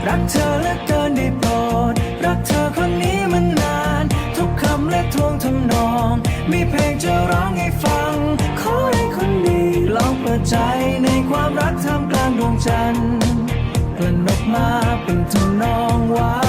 รักเธอเหลือเกินได้โปรดรักเธอคนนี้มันนานทุกคำและทวงทำนองมีเพลงจะร้องให้ฟังขอให้คนดีลองเปิดใจในความรักท่ามกลางดวงจันทร์กลั่นออกมาเป็นทำนองว่า